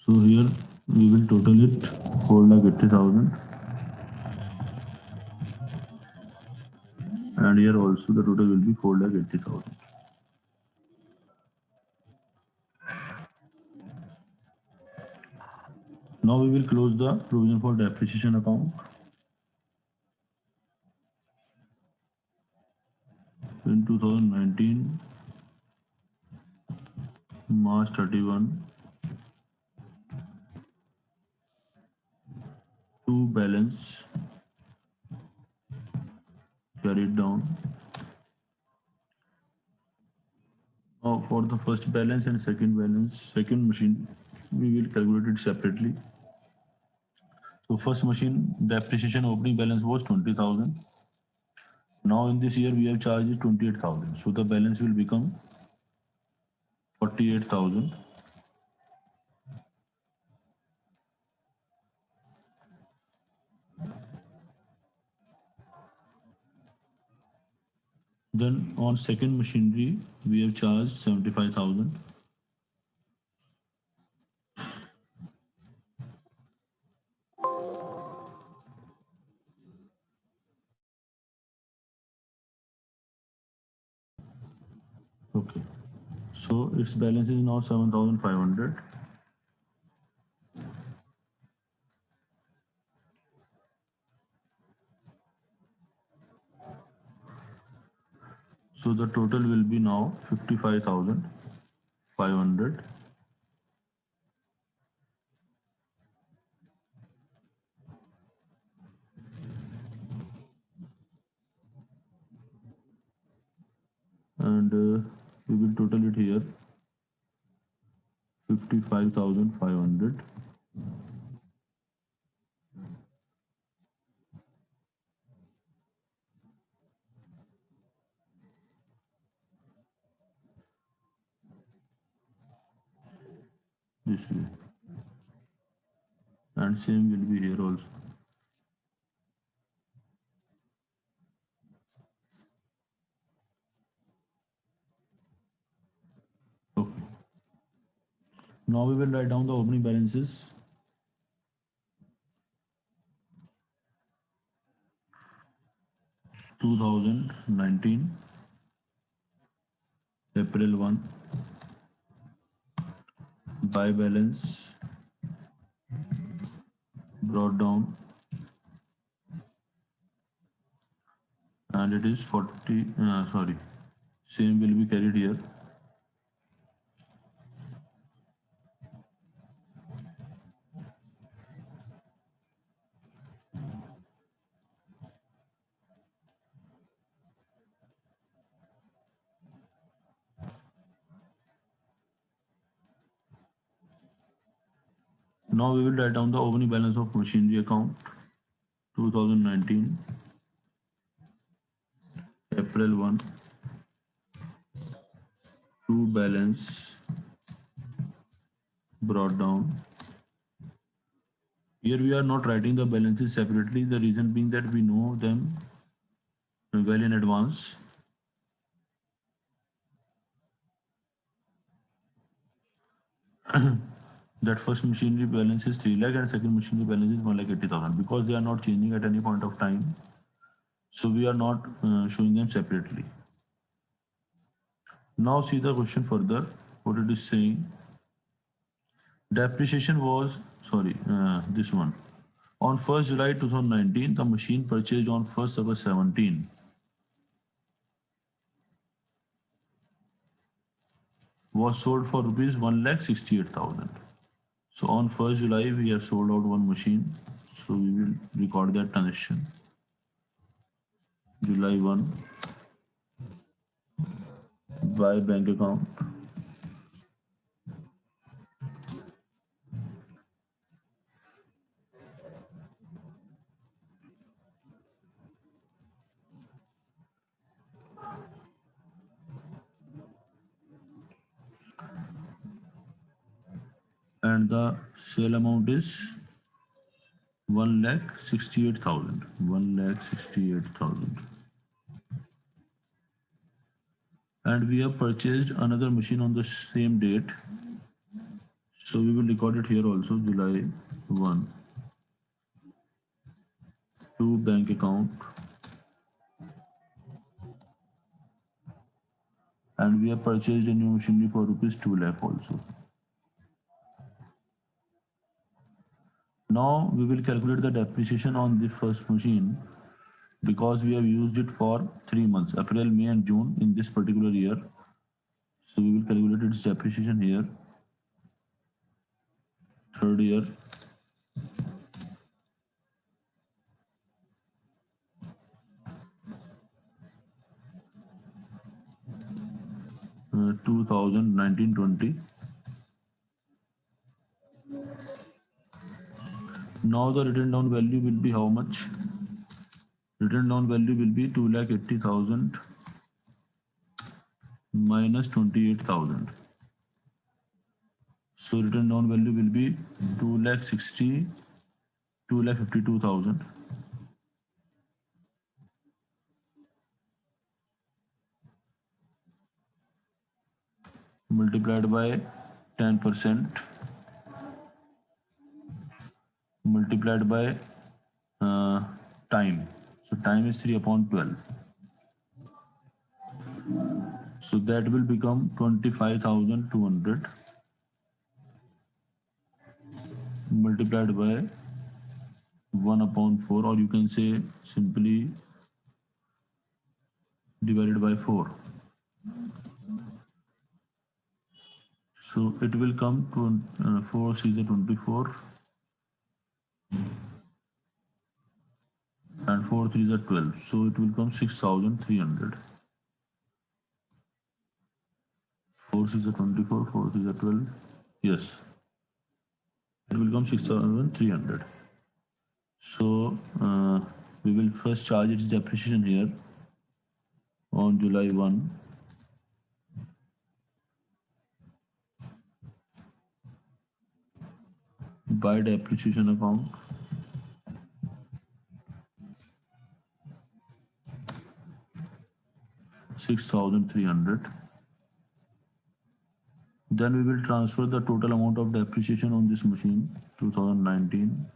So here we will total it 4,80,000, and here also the total will be 4,80,000. Now we will close the provision for depreciation account. In 2019, March 31, to balance carried down. Now for the first balance and second balance, second machine, we will calculate it separately. So first machine depreciation opening balance was 20,000. Now in this year we have charged 28,000. So the balance will become 48,000. Then on second machinery we have charged 75,000. Okay. So its balance is now 7,500. So the total will be now 55,500. And we will total it here 55,500. This way. And same will be here also. Okay. Now we will write down the opening balances. 2019 April 1 buy balance brought down, and it is 40 same will be carried here. Now we will write down the opening balance of machinery account. 2019 April 1 to balance brought down. Here we are not writing the balances separately, the reason being that we know them well in advance. That first machinery balance is 3 lakh and second machinery balance is 1,80,000, because they are not changing at any point of time. So we are not showing them separately. Now see the question further, what it is saying. Depreciation was, this one. On 1st July 2019, the machine purchased on 1st August 17 was sold for rupees 1,68,000. So on 1st July, we have sold out one machine. So we will record that transaction. July 1, by bank account. And the sale amount is 1,68,000. 1,68,000. And we have purchased another machine on the same date. So So we will record it here also, July 1 to bank account, and we have purchased a new machinery for rupees 2 lakh also. Now we will calculate the depreciation on the first machine because we have used it for 3 months, April, May and June in this particular year. So we will calculate its depreciation here. Third year, 2019-20. Now the written down value will be how much? Written down value will be 2,80,000 minus 28,000. So written down value will be 2,52,000 multiplied by 10% multiplied by time. So time is 3/12. So that will become 25,200 multiplied by 1/4, or you can say simply divided by 4. So it will come to 4 is 24 and 4 3 is 12. So it will come 6,300. 4 6 is 24, 4 3 is 12. Yes, it will come 6,300. So we will first charge its depreciation here on July 1. By depreciation account, 6,300. Then we will transfer the total amount of depreciation on this machine 2019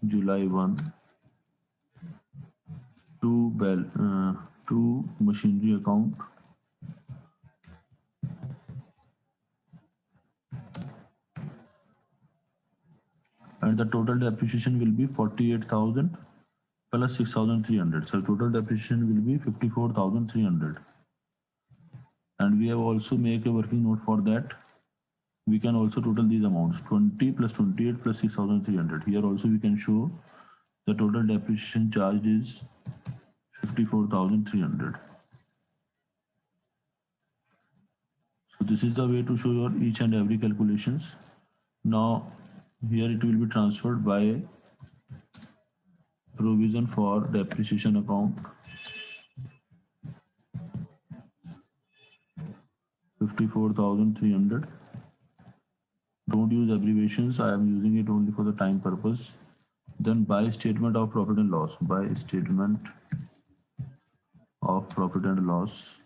July 1 to machinery account, and the total depreciation will be 48,000 plus 6,300. So total depreciation will be 54,300. And we have also make a working note for that. We can also total these amounts 20 plus 28 plus 6,300. Here also we can show the total depreciation charge is 54,300. So this is the way to show your each and every calculations. Now here it will be transferred by provision for depreciation account 54,300. Don't use abbreviations, I am using it only for the time purpose. Then by statement of profit and loss, by statement of profit and loss,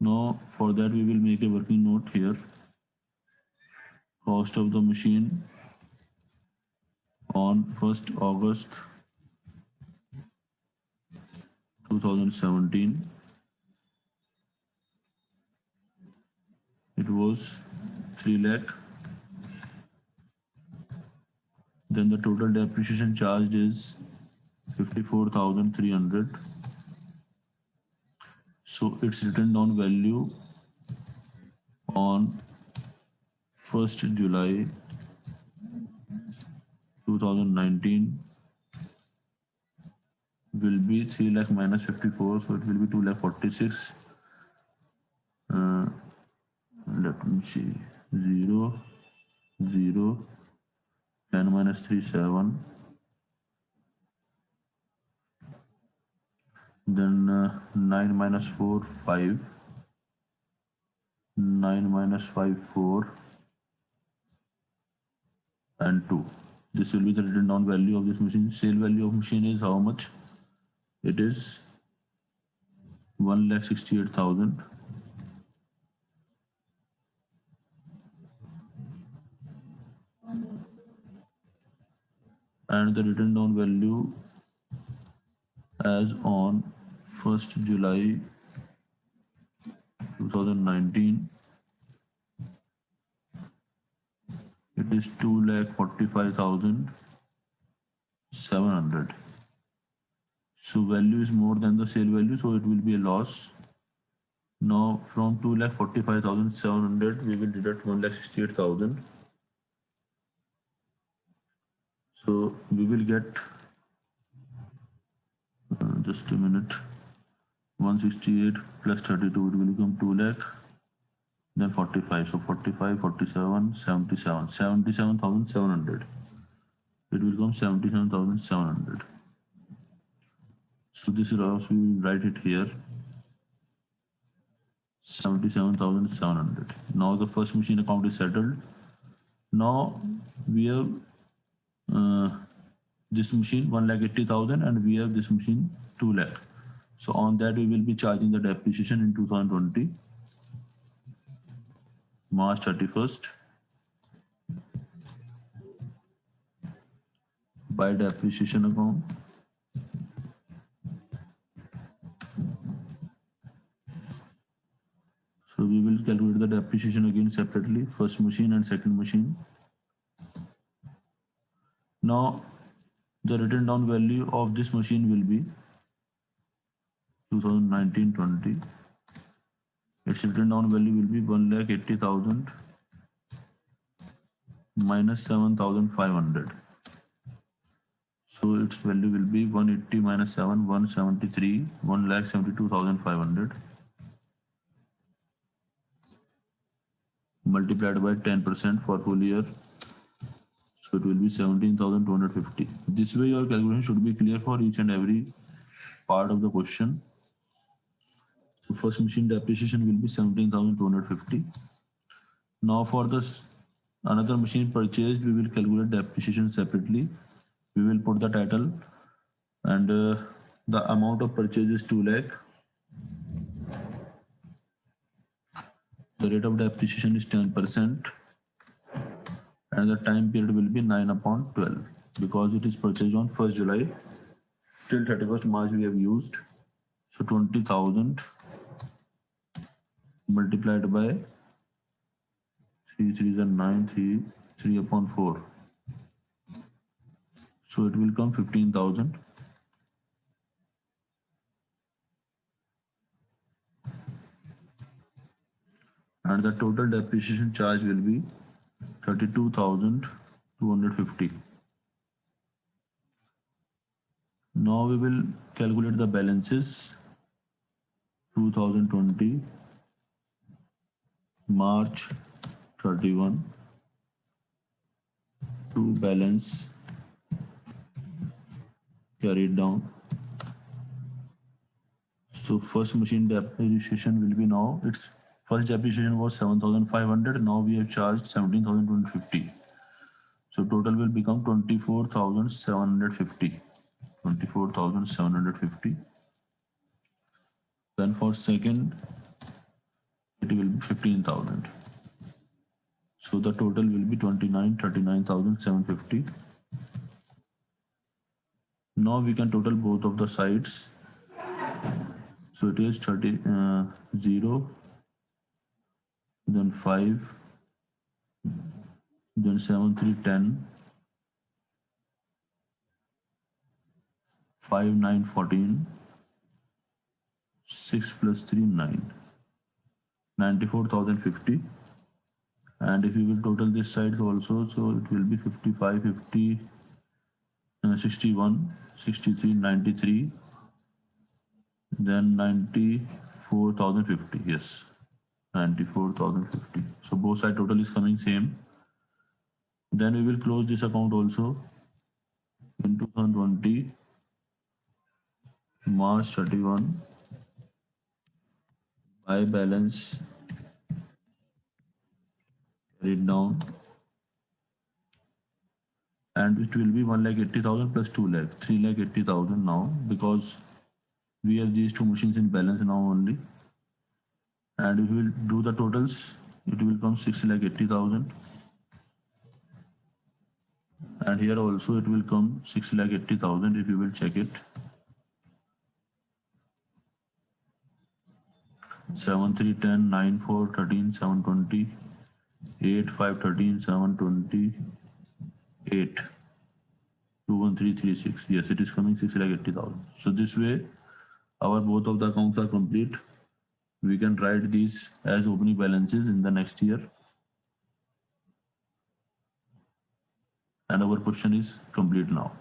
now for that we will make a working note here. Cost of the machine on 1st August 2017, it was 3 lakh. Then the total depreciation charged is 54,300. So its written down value on 1st July 2019 will be 3 lakh minus 54, so it will be 2 lakh 46. Let me see, 0 0 10 minus 3 7, then 9 minus 4 5, 9 minus 5 4 and 2. This will be the written down value of this machine. Sale value of machine is how much? It is 1,68,000. And the written down value as on 1st July 2019, it is 2,45,700. So value is more than the sale value, so it will be a loss. Now from 2,45,700, we will deduct 1,68,000. So we will get, just a minute, 168 plus 32, it will become 2 lakh, then 45. So 45, 47, 77, 77,700. It will become 77,700. So this is also, we will write it here, 77,700. Now the first machine account is settled. Now we have this machine 1,80,000 and we have this machine 2 lakh. So on that we will be charging the depreciation in 2020, March 31st, by depreciation account. So we will calculate the depreciation again separately, first machine and second machine. Now the written down value of this machine will be 2019-20. Its written down value will be 1,80,000 minus 7,500. So its value will be 180 minus 7, 173, 1,72,500 multiplied by 10% for full year. So it will be 17,250. This way your calculation should be clear for each and every part of the question. So first machine depreciation will be 17,250. Now for this another machine purchased, we will calculate depreciation separately. We will put the title and the amount of purchase is 2 lakh. The rate of depreciation is 10% and the time period will be 9/12 because it is purchased on 1st July till 31st March we have used. So 20,000 multiplied by 3 3 is 9, 3/4. So it will come 15,000. And the total depreciation charge will be 32,250. Now we will calculate the balances. 2020 March 31 to balance carried down. So first machine depreciation will be, now its first depreciation was 7,500. Now we have charged 17,250. So total will become 24,750. 24,750. Then for second, it will be 15,000. So the total will be 39,750. Now we can total both of the sides. So it is 0, then 5, then 7, 3, 10, 5, 9, 14, 6 plus 3, 9, 94,050. And if you will total this sides also, so it will be 55, 50, 61, 63, 93, then 94,050. Yes, 94,050. So both side total is coming same. Then we will close this account also in 2020 March 31 by balance carried down, and it will be 1,80,000 plus 2 lakh, 3,80,000 now, because We have these two machines in balance now only. And if we will do the totals, it will come 6,80,000. And here also it will come 6,80,000 if you will check it. 7, 3, 10, 9, 4, 13, 7, 20, 8, 5, 13, 7, 20, 8, 2, 1, 3, 3, 6. Yes, it is coming 6,80,000. So this way, our both of the accounts are complete. We can write these as opening balances in the next year. And our question is complete now.